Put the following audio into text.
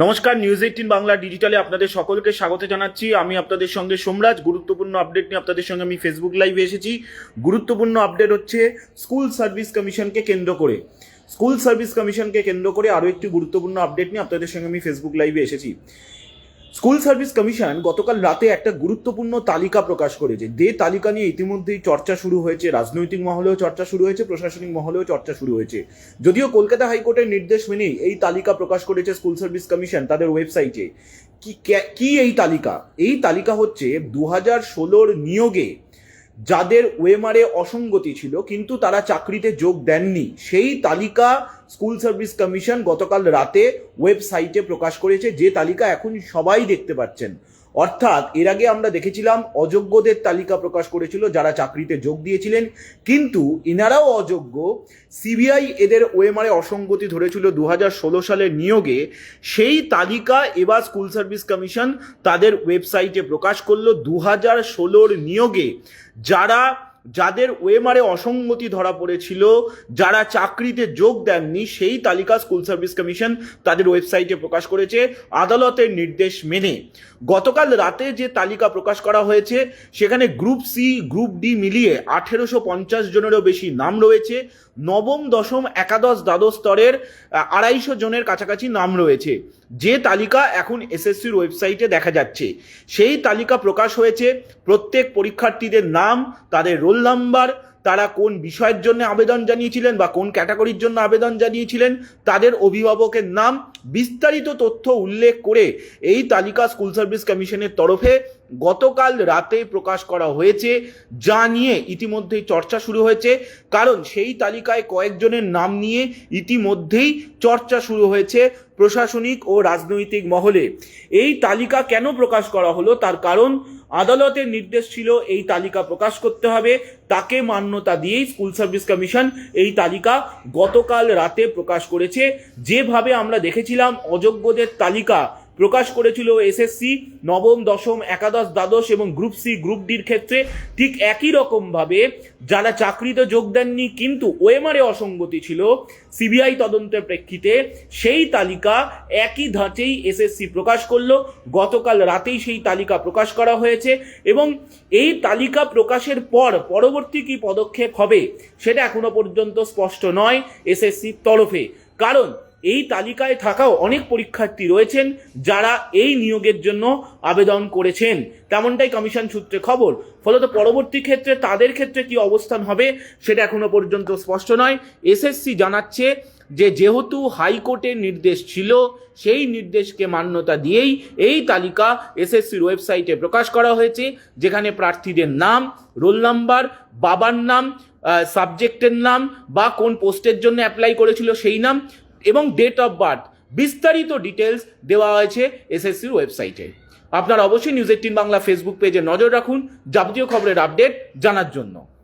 নমস্কার, নিউজ 18 বাংলা ডিজিটালে আপনাদের সকলকে স্বাগত জানাচ্ছি। আমি আপনাদের সঙ্গে সোমরাজ। গুরুত্বপূর্ণ আপডেট নিয়ে আপনাদের সঙ্গে আমি ফেসবুক লাইভে এসেছি। গুরুত্বপূর্ণ আপডেট হচ্ছে স্কুল সার্ভিস কমিশনকে কেন্দ্র করে। স্কুল সার্ভিস কমিশনকে কেন্দ্র করে আরও একটি গুরুত্বপূর্ণ আপডেট নিয়ে আপনাদের সঙ্গে আমি ফেসবুক লাইভে এসেছি। স্কুল সার্ভিস কমিশন গতকাল রাতে একটা গুরুত্বপূর্ণ তালিকা প্রকাশ করেছে। যে তালিকা নিয়ে ইতিমধ্যেই চর্চা শুরু হয়েছে, রাজনৈতিক মহলেও চর্চা শুরু হয়েছে, প্রশাসনিক মহলেও চর্চা শুরু হয়েছে। যদিও কলকাতা হাইকোর্টের নির্দেশ মেনেই এই তালিকা প্রকাশ করেছে স্কুল সার্ভিস কমিশন তাদের ওয়েবসাইটে। কি এই তালিকা? এই তালিকা হচ্ছে 2016 নিয়োগে যাদের ওএমআরে অসঙ্গতি ছিল কিন্তু তারা চাকরিতে যোগ দেননি, সেই তালিকা স্কুল সার্ভিস কমিশন গতকাল রাতে ওয়েবসাইটে প্রকাশ করেছে। যে তালিকা এখন সবাই দেখতে পাচ্ছেন। অর্থাৎ এর আগে আমরা দেখেছিলাম অযোগ্যদের তালিকা প্রকাশ করেছিল যারা চাকরিতে যোগ দিয়েছিলেন, কিন্তু এনারাও অযোগ্য। সিবিআই এদের ওএমআরে অসঙ্গতি ধরেছিল 2016 সালের নিয়োগে। সেই তালিকা এবার স্কুল সার্ভিস কমিশন তাদের ওয়েবসাইটে প্রকাশ করলো। 2016 নিয়োগে যাদের ওএমআরে অসঙ্গতি ধরা পড়েছিল, যারা চাকরিতে যোগ দেননি, সেই তালিকা স্কুল সার্ভিস কমিশন তাদের ওয়েবসাইটে প্রকাশ করেছে আদালতের নির্দেশ মেনে। গতকাল রাতে যে তালিকা প্রকাশ করা হয়েছে সেখানে গ্রুপ সি, গ্রুপ ডি মিলিয়ে 1850 জনেরও বেশি নাম রয়েছে। নবম, দশম, একাদশ, দ্বাদশ স্তরের 250 জনের কাছাকাছি নাম রয়েছে। যে তালিকা এখন এসএসসির ওয়েবসাইটে দেখা যাচ্ছে, সেই তালিকা প্রকাশ হয়েছে। প্রত্যেক পরীক্ষার্থীদের নাম, তাদের রোল নাম্বার, তারা কোন বিষয়ের জন্য আবেদন জানিয়েছিলেন বা কোন ক্যাটাগরির জন্য আবেদন জানিয়েছিলেন, তাদের অভিভাবকের নাম, বিস্তারিত তথ্য উল্লেখ করে এই তালিকা স্কুল সার্ভিস কমিশনের তরফে গতকাল রাতে প্রকাশ করা হয়েছে, যা নিয়ে ইতিমধ্যেই চর্চা শুরু হয়েছে। কারণ সেই তালিকায় কয়েকজনের নাম নিয়ে ইতিমধ্যেই চর্চা শুরু হয়েছে প্রশাসনিক ও রাজনৈতিক মহলে। এই তালিকা কেন প্রকাশ করা হলো? তার কারণ আদালতের নির্দেশ ছিল এই তালিকা প্রকাশ করতে হবে। তাকে মান্যতা দিয়েই স্কুল সার্ভিস কমিশন এই তালিকা গতকাল রাতে প্রকাশ করেছে। যেভাবে আমরা দেখেছিলাম অযোগ্যদের তালিকা প্রকাশ করেছিল এসএসসি নবম, দশম, একাদশ, দ্বাদশ এবং গ্রুপ সি, গ্রুপ ডির ক্ষেত্রে, ঠিক একই রকমভাবে যারা চাকরিতে যোগ দেননি কিন্তু ওএমআরে অসঙ্গতি ছিল, সিবিআই তদন্তের প্রেক্ষিতে সেই তালিকা একই ধাঁচেই এসএসসি প্রকাশ করলো। গতকাল রাতেই সেই তালিকা প্রকাশ করা হয়েছে এবং এই তালিকা প্রকাশের পর পরবর্তী কি পদক্ষেপ হবে সেটা এখনো পর্যন্ত স্পষ্ট নয় এসএসসির তরফে। কারণ এই তালিকায় থাকাও অনেক পরীক্ষার্থী রয়েছেন যারা এই নিয়োগের জন্য আবেদন করেছেন, তেমনটাই কমিশন সূত্রে খবর। ফলত পরবর্তী ক্ষেত্রে তাদের ক্ষেত্রে কি অবস্থান হবে সেটা এখনো পর্যন্ত স্পষ্ট নয়। এসএসসি জানাচ্ছে যে যেহেতু হাইকোর্টের নির্দেশ ছিল, সেই নির্দেশকে মান্যতা দিয়েই এই তালিকা এসএসসির ওয়েবসাইটে প্রকাশ করা হয়েছে, যেখানে প্রার্থীদের নাম, রোল নাম্বার, বাবার নাম, সাবজেক্টের নাম বা কোন পোস্টের জন্য অ্যাপ্লাই করেছিল সেই নাম এবং ডেট অফ বার্থ, বিস্তারিত ডিটেলস দেওয়া হয়েছে এসএসসির ওয়েবসাইটে। আপনারা অবশ্যই নিউজ 18 বাংলা ফেসবুক পেজে নজর রাখুন যাবতীয় খবরের আপডেট জানার জন্য।